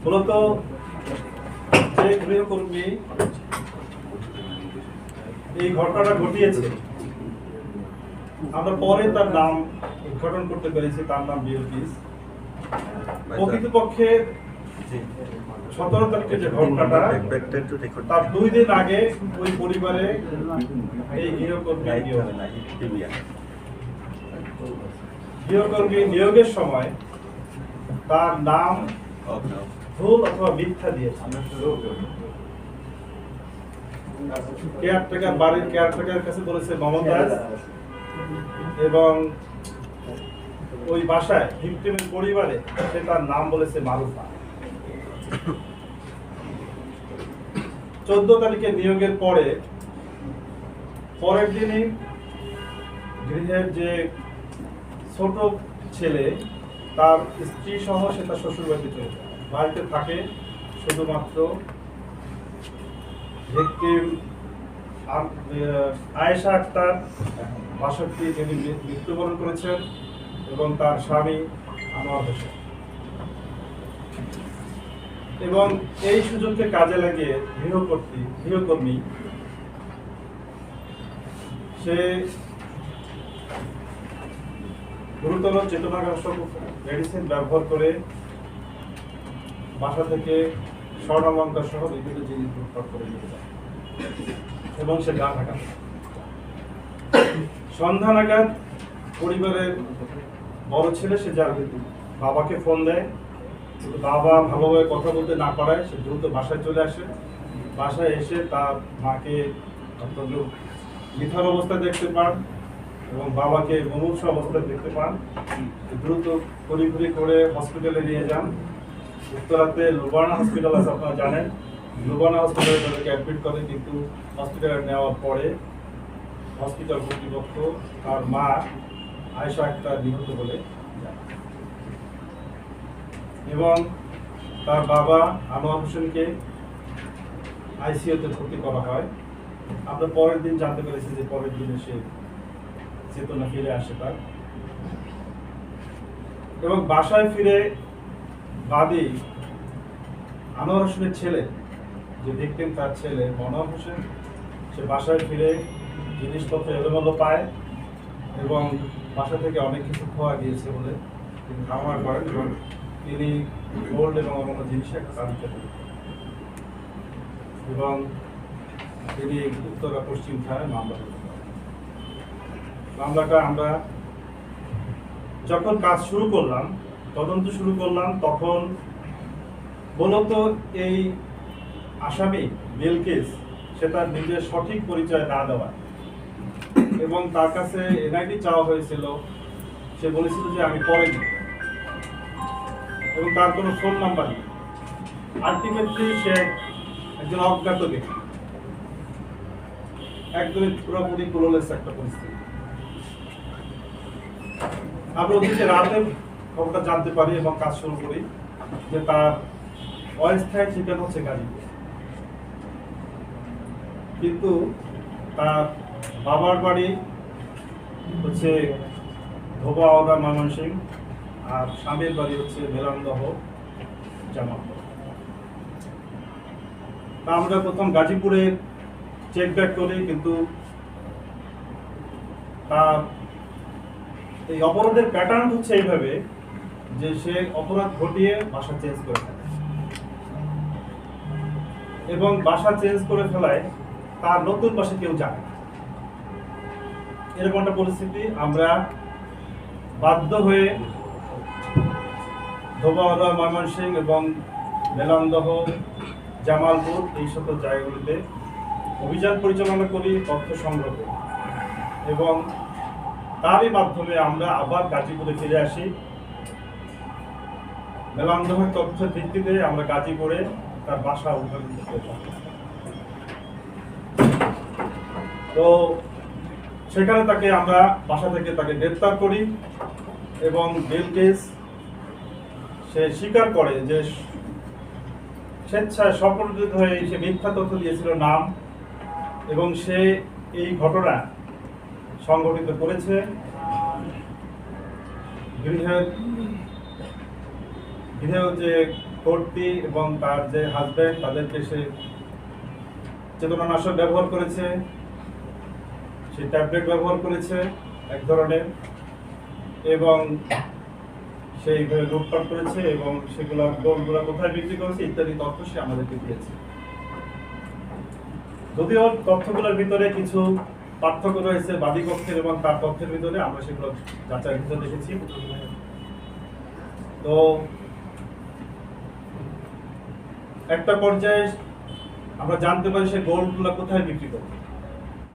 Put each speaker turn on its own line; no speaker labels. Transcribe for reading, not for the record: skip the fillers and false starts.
মূলত যে গৃহকর্মী এই ঘটনাটা ঘটিয়েছে, আমরা পরে তার নাম উদ্ঘাটন করতে পেরেছি। তার নাম বিলকিস। প্রকৃতপক্ষে 17 তারিখে যে ঘটনাটা, তার 2 দিন আগে ওই পরিবারে এই গৃহকর্মী নিয়োগের সময় তার নাম ভুল অথবা মিথ্যা দিয়েছে। কেয়ারটেকার, বাড়ির কেয়ারটেকারের কাছে বলেছে মমতাজ, এবং ওই বাসায় ভিক্টিমের পরিবারে সে তার নাম বলেছে মারুফা। 14 তারিখে নিয়োগের পরের দিনই গৃহের যে ছোট ছেলে তার স্ত্রী সহ সে তার শ্বশুর বাড়িতে চলে যায়। বাড়িতে থাকে শুধুমাত্র ভিকটিম আয়েশা আক্তার 62, যিনি মৃত্যুবরণ করেছেন, এবং তার স্বামী আনোয়ার হোসেন। এবং এই সুযোগকে কাজে লাগিয়ে গৃহকর্মী সে গুরুতর চেতনানাশক মেডিসিন ব্যবহার করে বাসা থেকে স্বর্ণালঙ্কার সহ বিভিন্ন জিনিস লুটপাট করে নিয়ে যায় এবং সে গা ঢাকা। সন্ধ্যা নাগাদ পরিবারের বড় ছেলে সে যার বাবাকে ফোন দেয়, কিন্তু বাবা ভালোভাবে কথা বলতে না পারায় সে দ্রুত বাসায় চলে আসে। বাসায় এসে তার মাকে অত্যন্ত নিথর অবস্থায় দেখতে পান এবং বাবাকে মুমূর্ষু অবস্থায় দেখতে পান। দ্রুত ঘুরি করে হসপিটালে নিয়ে যান। উত্তরাতে লুবানা হসপিটাল আছে, আপনারা জানেন। লুবানা হসপিটালে তাদেরকে অ্যাডমিট করে, কিন্তু হসপিটালে নেওয়ার পরে হসপিটাল কর্তৃপক্ষ তার মা আয়েশা আক্তার নিহত বলে এবং তার বাবা আনোয়ার হোসেনকে আইসিইউতে ভর্তি করা হয়। আমরা পরের দিন জানতে পেরেছি যে পরের দিনে সে চেতনা ফিরে আসে তার, এবং বাসায় ফিরে বাদী আনোয়ার হোসেনের ছেলে, যে ভিকটিম তার ছেলে মনোয়ার হোসেন, সে বাসায় ফিরে জিনিসপত্র এলোমেলো পায় এবং বাসা থেকে অনেক কিছু খোয়া গিয়েছে বলে তিনি ধারণা করেন, এবং তিনি গোল্ড এবং অন্যান্য জিনিসে একটা তালিকা তৈরি করেন এবং তিনি উত্তরা পশ্চিম থানায় মামলা করেন। মামলাটা আমরা যখন কাজ শুরু করলাম, তদন্ত শুরু করলাম, তখন মূলত এই আসামি বিলকিস সে তার নিজের সঠিক পরিচয় না দেওয়া এবং তার কাছে এনআইডি চাওয়া হয়েছিল। সে বলেছিল যে আমি পরে দিব, এবং তার কোনো ফোন নাম্বার নেই। আলটিমেটলি সে একজন অজ্ঞাত ব্যক্তি, একদমই পুরোপুরি ক্লোলেস একটা পরিস্থিতি। আমরা ওদিকে রাতে খবরটা জানতে পারি এবং কাজ শুরু করি যে তার অস্থায়ী ঠিকানা হচ্ছে গাজীপুর, কিন্তু তার বাবার বাড়ি হচ্ছে ধোবাওড়া ময়মনসিংহ, আর স্বামীর বাড়ি হচ্ছে মেলান্দহ জামালপুর। তা আমরা প্রথম গাজীপুরে চেক ব্যাক করি, কিন্তু তার এই অপরাধের প্যাটার্ন হচ্ছে এইভাবে যে সে অপরাধ ঘটিয়ে বাসা চেঞ্জ করে ফেলে, এবং বাসা চেঞ্জ করে ফেলায় তার নতুন বাসা কেউ জানে না। এরকম একটা পরিস্থিতি। আমরা বাধ্য হয়ে ধোবাওড়া ময়মনসিংহ এবং মেলান্দহ জামালপুর এই সকল জায়গাগুলিতে অভিযান পরিচালনা করি, তথ্য সংগ্রহ করি, এবং তারই মাধ্যমে আমরা আবার গাজীপুরে ফিরে আসি। মেলান্দহের তথ্যের ভিত্তিতে আমরা গাজীপুরে তার বাসা উদ্ধার করতে। তো সেখানে তাকে আমরা বাসা থেকে তাকে গ্রেপ্তার করি, এবং বিলকিস সে স্বীকার করে যে স্বেচ্ছায় স্বপ্রণোদিত হয়ে সে মিথ্যা তথ্য দিয়েছিল নাম, এবং সে এই ঘটনা সংঘটিত করেছে। গৃহের যে কর্তি এবং তার যে হাজবেন্ড তাদেরকে সে চেতনানাশক ব্যবহার করেছে, সে ট্যাবলেট ব্যবহার করেছে এক ধরনের, এবং সেইভাবে লুটপাট করেছে এবং সেগুলো গোলগুলো কোথায় বিক্রি করেছে ইত্যাদি তথ্য সে আমাদেরকে দিয়েছে। যদিও তথ্যগুলোর ভিতরে কিছু পার্থক্য রয়েছে বাদী পক্ষের এবং তার পক্ষের ভিতরে, আমরা সেগুলো যাচাইয়ের ভিতরে দেখেছি। তো একটা পর্যায়ে আমরা জানতে পারি সে গোল্ডগুলো কোথায় বিক্রি করবে।